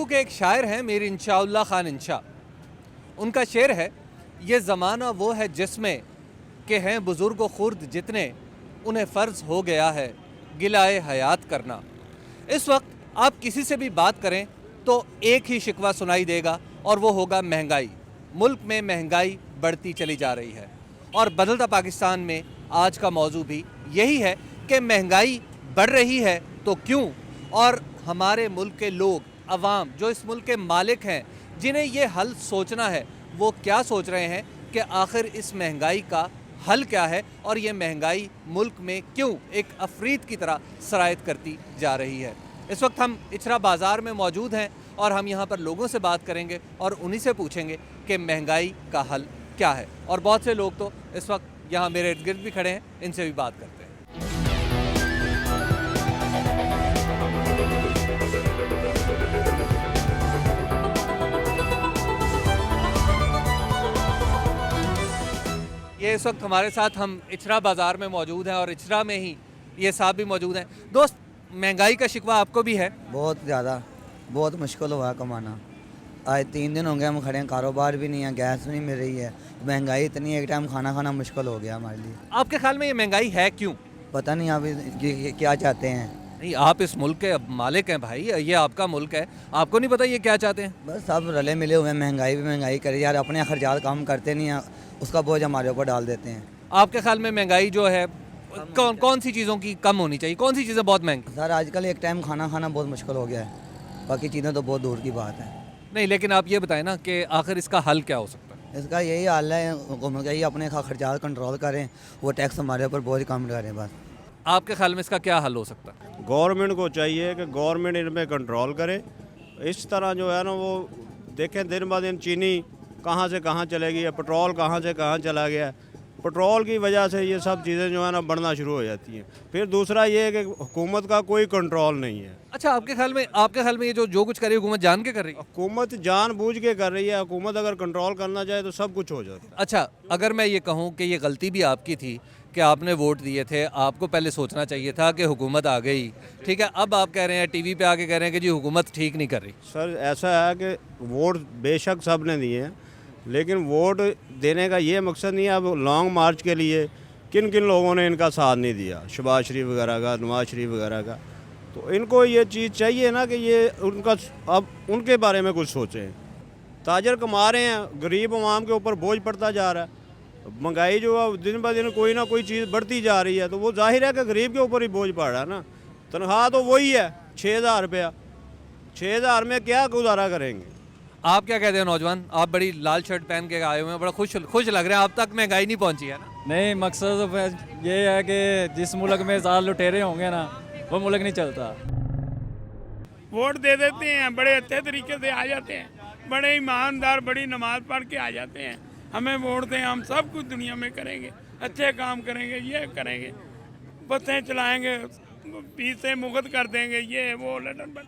के एक शायर हैं मीर इंशाउल्लाह खान इंशा। उनका शेर है, ये ज़माना वो है जिसमें के हैं बुज़ुर्ग व खुर्द जितने, उन्हें फ़र्ज़ हो गया है गिलाए हयात करना। इस वक्त आप किसी से भी बात करें तो एक ही शिकवा सुनाई देगा और वो होगा महंगाई। मुल्क में महंगाई बढ़ती चली जा रही है और बदलता पाकिस्तान में आज का मौजू भी यही है कि महंगाई बढ़ रही है तो क्यों, और हमारे मुल्क के लोग, अवाम जो इस मुल्क के मालिक हैं, जिन्हें ये हल सोचना है, वो क्या सोच रहे हैं कि आखिर इस महंगाई का हल क्या है और ये महंगाई मुल्क में क्यों एक अफरीत की तरह सरायत करती जा रही है। इस वक्त हम इचरा बाज़ार में मौजूद हैं और हम यहाँ पर लोगों से बात करेंगे और उन्हीं से पूछेंगे कि महंगाई का हल क्या है। और बहुत से लोग तो इस वक्त यहाँ मेरे इर्द गिर्द भी खड़े हैं, इनसे भी बात करते हैं। ये इस वक्त हमारे साथ हम इचरा बाज़ार में मौजूद हैं और इचरा में ही ये साहब भी मौजूद हैं। दोस्त, महंगाई का शिकवा आपको भी है? बहुत ज़्यादा, बहुत मुश्किल हुआ कमाना। आज 3 दिन हो गए हम खड़े हैं, कारोबार भी नहीं है, गैस नहीं मिल रही है, महंगाई इतनी है, एक टाइम खाना खाना मुश्किल हो गया हमारे लिए। आपके ख्याल में ये महंगाई है क्यों? पता नहीं आप क्या चाहते हैं। नहीं, आप इस मुल्क के मालिक हैं भाई, ये आपका मुल्क है, आपको नहीं पता ये क्या चाहते हैं? बस सब रले मिले हुए हैं, महंगाई भी महंगाई करी यार, अपने खर्चात काम करते नहीं हैं, उसका बोझ हमारे ऊपर डाल देते हैं। आपके ख्याल में महंगाई जो है कौन सी चीज़ों की कम होनी चाहिए, कौन सी चीज़ें बहुत महंगी? सर आजकल एक टाइम खाना खाना बहुत मुश्किल हो गया है, बाकी चीज़ें तो बहुत दूर की बात है। नहीं, लेकिन आप ये बताएं ना कि आखिर इसका हल क्या हो सकता है? इसका यही हाल है, हुकूमत का, अपने खर्चात कंट्रोल करें, वो टैक्स हमारे ऊपर बोझ कम करें बस। आपके ख्याल में इसका क्या हल हो सकता है? गवर्नमेंट को चाहिए कि गवर्नमेंट इनमें कंट्रोल करे। इस तरह जो है ना, वो देखें दिन ब दिन चीनी कहाँ से कहाँ चलेगी है, पेट्रोल कहाँ से कहाँ चला गया। पेट्रोल की वजह से ये सब चीज़ें जो है ना बढ़ना शुरू हो जाती हैं। फिर दूसरा ये है कि हुकूमत का कोई कंट्रोल नहीं है। अच्छा, आपके ख्याल में ये जो कुछ कर रही है हुकूमत जान के कर रही है? हुकूमत जानबूझ के कर रही है। हुकूमत अगर कंट्रोल करना चाहे तो सब कुछ हो जाता है। अच्छा, अगर मैं ये कहूँ कि ये गलती भी आपकी थी कि आपने वोट दिए थे, आपको पहले सोचना चाहिए था कि हुकूमत आ गई, ठीक है, अब आप कह रहे हैं, टीवी पे आके कह रहे हैं कि जी हुकूमत ठीक नहीं कर रही। सर ऐसा है कि वोट बेशक सब ने दिए हैं, लेकिन वोट देने का ये मकसद नहीं है। अब लॉन्ग मार्च के लिए किन किन लोगों ने इनका साथ नहीं दिया, शहबाज शरीफ वगैरह का, नवाज शरीफ वगैरह का, तो इनको ये चीज़ चाहिए ना कि ये उनका अब उनके बारे में कुछ सोचें। ताजर कमा रहे हैं, गरीब आवाम के ऊपर बोझ पड़ता जा रहा है। महंगाई जो है दिन ब दिन कोई ना कोई चीज़ बढ़ती जा रही है, तो वो जाहिर है कि गरीब के ऊपर ही बोझ पड़ रहा है ना। तनख्वाह तो वही है 6,000 रुपया, 6,000 में क्या गुजारा करेंगे। आप क्या कहते हैं नौजवान? आप बड़ी लाल शर्ट पहन के आए हुए हैं, बड़ा खुश लग रहे हैं। आप तक महंगाई नहीं पहुंची है ना? नहीं, मकसद ये है कि जिस मुल्क में ज़्यादा लुटेरे होंगे ना, वो मुल्क नहीं चलता। वोट दे देते हैं, बड़े अच्छे तरीके से आ जाते हैं, बड़े ईमानदार, बड़ी नमाज पढ़ के आ जाते हैं। हमें वोट दें, हम सब कुछ दुनिया में करेंगे, अच्छे काम करेंगे, ये करेंगे, बसें चलाएंगे, फीसें मुफ्त कर देंगे, ये वो लटन बट।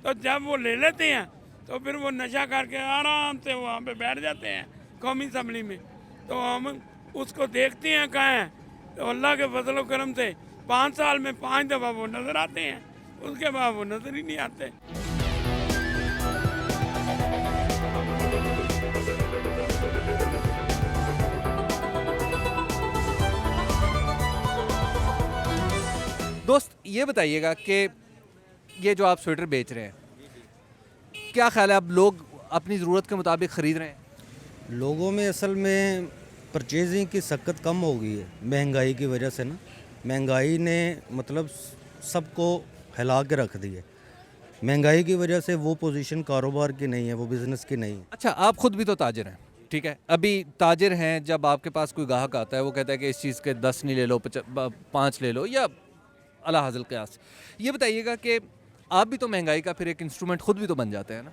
तो जब वो ले लेते हैं तो फिर वो नशा करके आराम से वहाँ पे बैठ जाते हैं कौमी असम्बली में। तो हम उसको देखते हैं कहाँ हैं, तो अल्लाह के फजल व करम से 5 साल में 5 दफ़ा वो नज़र आते हैं, उसके बाद वो नज़र ही नहीं आते। दोस्त, ये बताइएगा कि ये जो आप स्वेटर बेच रहे हैं, क्या ख्याल है, अब लोग अपनी ज़रूरत के मुताबिक ख़रीद रहे हैं? लोगों में असल में परचेजिंग की सक्कत कम हो गई है महंगाई की वजह से ना। महंगाई ने मतलब सबको हिला के रख दी है। महंगाई की वजह से वो पोजीशन कारोबार की नहीं है, वो बिज़नेस की नहीं है। अच्छा, आप खुद भी तो ताजिर हैं, ठीक है, अभी ताजिर हैं, जब आपके पास कोई ग्राहक आता है, वो कहता है कि इस चीज़ के 10 नहीं ले लो, 5 ले लो, या अला हाज़िल क़यास। ये बताइएगा कि आप भी तो महंगाई का फिर एक इंस्ट्रूमेंट खुद भी तो बन जाते हैं ना।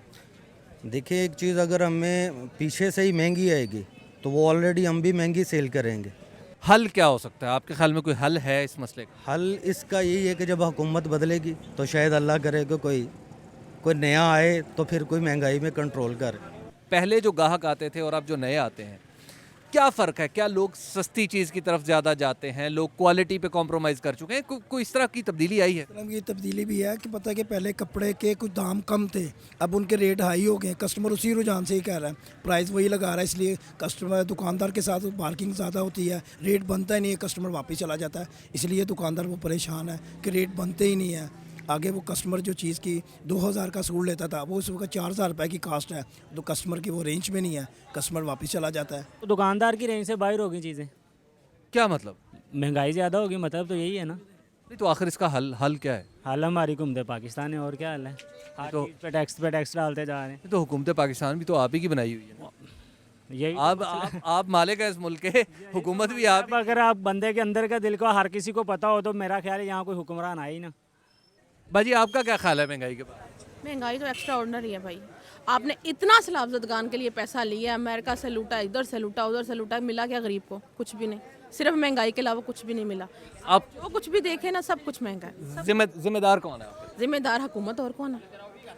देखिए, एक चीज़ अगर हमें पीछे से ही महंगी आएगी तो वो ऑलरेडी हम भी महंगी सेल करेंगे। हल क्या हो सकता है आपके ख्याल में? कोई हल है इस मसले का? हल इसका यही है कि जब हुकूमत बदलेगी तो शायद अल्लाह करे कि कोई नया आए तो फिर कोई महंगाई में कंट्रोल करे। पहले जो ग्राहक आते थे और अब जो नए आते हैं, क्या फ़र्क है? क्या लोग सस्ती चीज़ की तरफ ज़्यादा जाते हैं, लोग क्वालिटी पे कॉम्प्रोमाइज़ कर चुके हैं? कोई इस तरह की तब्दीली आई है? मतलब ये तब्दीली भी है कि पता है कि पहले कपड़े के कुछ दाम कम थे, अब उनके रेट हाई हो गए। कस्टमर उसी रुझान से ही कह रहा है, प्राइस वही लगा रहा है, इसलिए कस्टमर दुकानदार के साथ बार्गिंग ज़्यादा होती है, रेट बनता ही नहीं है, कस्टमर वापस चला जाता है। इसलिए दुकानदार वो परेशान है कि रेट बनते ही नहीं है। आगे वो कस्टमर जो चीज़ की 2000 का सूट लेता था, वो उस वक्त 4000 रुपये की कास्ट है, तो कस्टमर की वो रेंज में नहीं है, कस्टमर वापस चला जाता है। तो दुकानदार की रेंज से बाहर होगी चीज़ें, क्या मतलब? महंगाई ज़्यादा होगी, मतलब तो यही है ना। नहीं तो आखिर इसका हल क्या है? हाल हमारी घूमते पाकिस्तान है, और क्या हाल है। हर तो- चीज़ पे टैक्स डालते जा रहे हैं। ये तो हुकूमत पाकिस्तान भी तो आप ही की बनाई हुई है ना। यही आप मालिक हैं इस मुल्क के, हुकूमत भी आप अब अगर आप बंदे के अंदर का दिल को हर किसी को पता हो, तो मेरा ख्याल है यहाँ कोई हुक्मरान आए ही ना। भाजी आपका क्या ख्याल है महंगाई के बारे में? महंगाई तो एक्स्ट्रा ऑर्डनरी है भाई। आपने इतना सलाबजदगान के लिए पैसा लिया, अमेरिका से लूटा, इधर से लूटा, उधर से लूटा, मिला क्या गरीब को? कुछ भी नहीं, सिर्फ महंगाई के अलावा कुछ भी नहीं मिला। आप जो कुछ भी देखे ना, सब कुछ महंगा है। जिम्मेदार कौन है आपके? जिम्मेदार हुकूमत, और कौन है?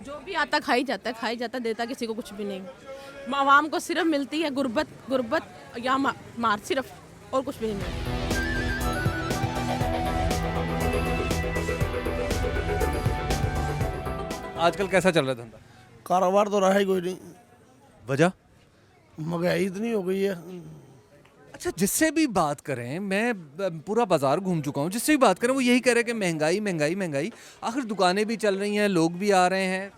जो भी आता खाई जाता है, खाई जाता है, देता किसी को कुछ भी नहीं। आवाम को सिर्फ मिलती है गुर्बत या मार, सिर्फ, और कुछ भी नहीं मिलता। आजकल कैसा चल रहा है धंधा? कारोबार तो रहा ही कोई नहीं, वजह? महंगाई इतनी हो गई है। अच्छा, जिससे भी बात करें, मैं पूरा बाजार घूम चुका हूँ, जिससे भी बात करें वो यही कह रहे हैं कि महंगाई महंगाई महंगाई। आखिर दुकानें भी चल रही हैं, लोग भी आ रहे हैं।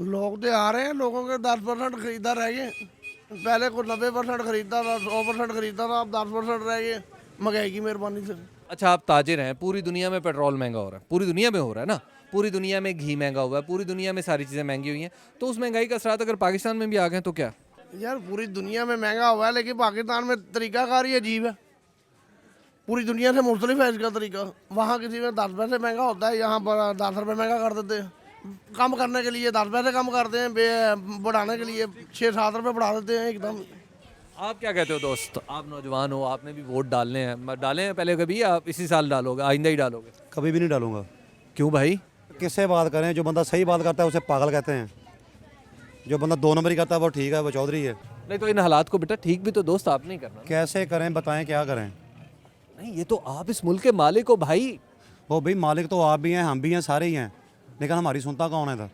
लोग तो आ रहे हैं, लोगों के 10% खरीदा रह गए। पहले को 90% खरीदता था, 100% खरीदता था, अब 10% रह गए महंगाई की मेहरबानी से। अच्छा, आप ताजिर हैं, पूरी दुनिया में पेट्रोल महंगा हो रहा है, पूरी दुनिया में हो रहा है ना, पूरी दुनिया में घी महंगा हुआ है, पूरी दुनिया में सारी चीज़ें महंगी हुई हैं, तो उस महंगाई का असरात अगर पाकिस्तान में भी आ गए तो क्या? यार पूरी दुनिया में महंगा हुआ है, लेकिन पाकिस्तान में तरीकाकार ही अजीब है। पूरी दुनिया से मुख्तलिफ है इसका तरीका। वहाँ किसी में 10 पैसे महंगा होता है, यहाँ पर 10 रुपये महंगा कर देते हैं। कम करने के लिए 10 पैसे कम करते हैं, बढ़ाने के लिए 6-7 रुपये बढ़ा देते हैं एकदम। आप क्या कहते हो दोस्त? आप नौजवान हो, आपने भी वोट डालने हैं, डाले हैं पहले कभी, आप इसी साल डालोगे, आइंदा ही डालोगे? कभी भी नहीं डालूंगा। क्यों भाई? किससे बात करें? जो बंदा सही बात करता है उसे पागल कहते हैं, जो बंदा 2 नंबरी करता है वो ठीक है, वो चौधरी है। नहीं तो इन हालात को बेटा ठीक भी तो दोस्त आप नहीं करना ना। कैसे करें बताएं, क्या करें? नहीं, ये तो आप इस मुल्क के मालिक हो भाई। वो भाई मालिक तो आप भी हैं, हम भी हैं, सारे ही हैं, लेकिन हमारी सुनता कौन है था?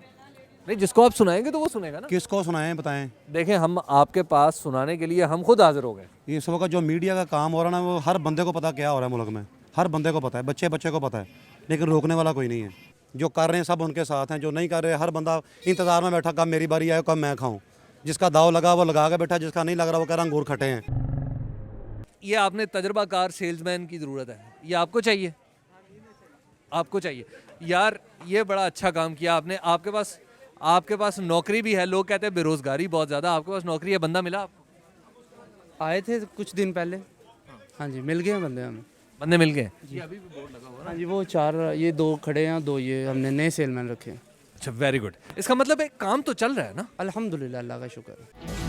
नहीं, जिसको आप सुनाएंगे तो वो सुनेगा ना। किसको सुनाएं बताएं? देखें, हम आपके पास सुनाने के लिए हम खुद हाजिर हो गए। ये इस वक्त जो मीडिया का काम हो रहा है ना, वो हर बंदे को पता क्या हो रहा है मुल्क में, हर बंदे को पता है, बच्चे को पता है, लेकिन रोकने वाला कोई नहीं है। जो कर रहे हैं सब उनके साथ हैं, जो नहीं कर रहे हर बंदा इंतज़ार में बैठा, कब मेरी बारी आए, कब मैं खाऊं। जिसका दाव लगा वो लगा के बैठा, जिसका नहीं लग रहा वो कह रहा अंगूर खटे हैं। ये आपने तजर्बाकार सेल्समैन की ज़रूरत है, ये आपको चाहिए, आपको चाहिए यार। ये बड़ा अच्छा काम किया आपने। आपके पास नौकरी भी है, लोग कहते हैं बेरोज़गारी बहुत ज़्यादा, आपके पास नौकरी है, बंदा मिला आपको? आए थे कुछ दिन पहले, हाँ जी, मिल गए बंदे हमें। बंदे मिल गए जी? अभी भी बोर्ड लगा हुआ हाँ जी, वो 4, ये 2 खड़े हैं, 2 ये हमने नए सेलमैन रखे हैं। अच्छा, वेरी गुड। इसका मतलब है काम तो चल रहा है ना? अल्हम्दुलिल्लाह, अल्लाह का शुक्र है।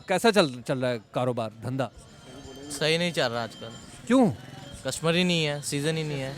कैसा चल रहा है कारोबार, धंधा? सही नहीं चल रहा आजकल। क्यों? कस्टमर ही नहीं है, सीज़न ही नहीं है।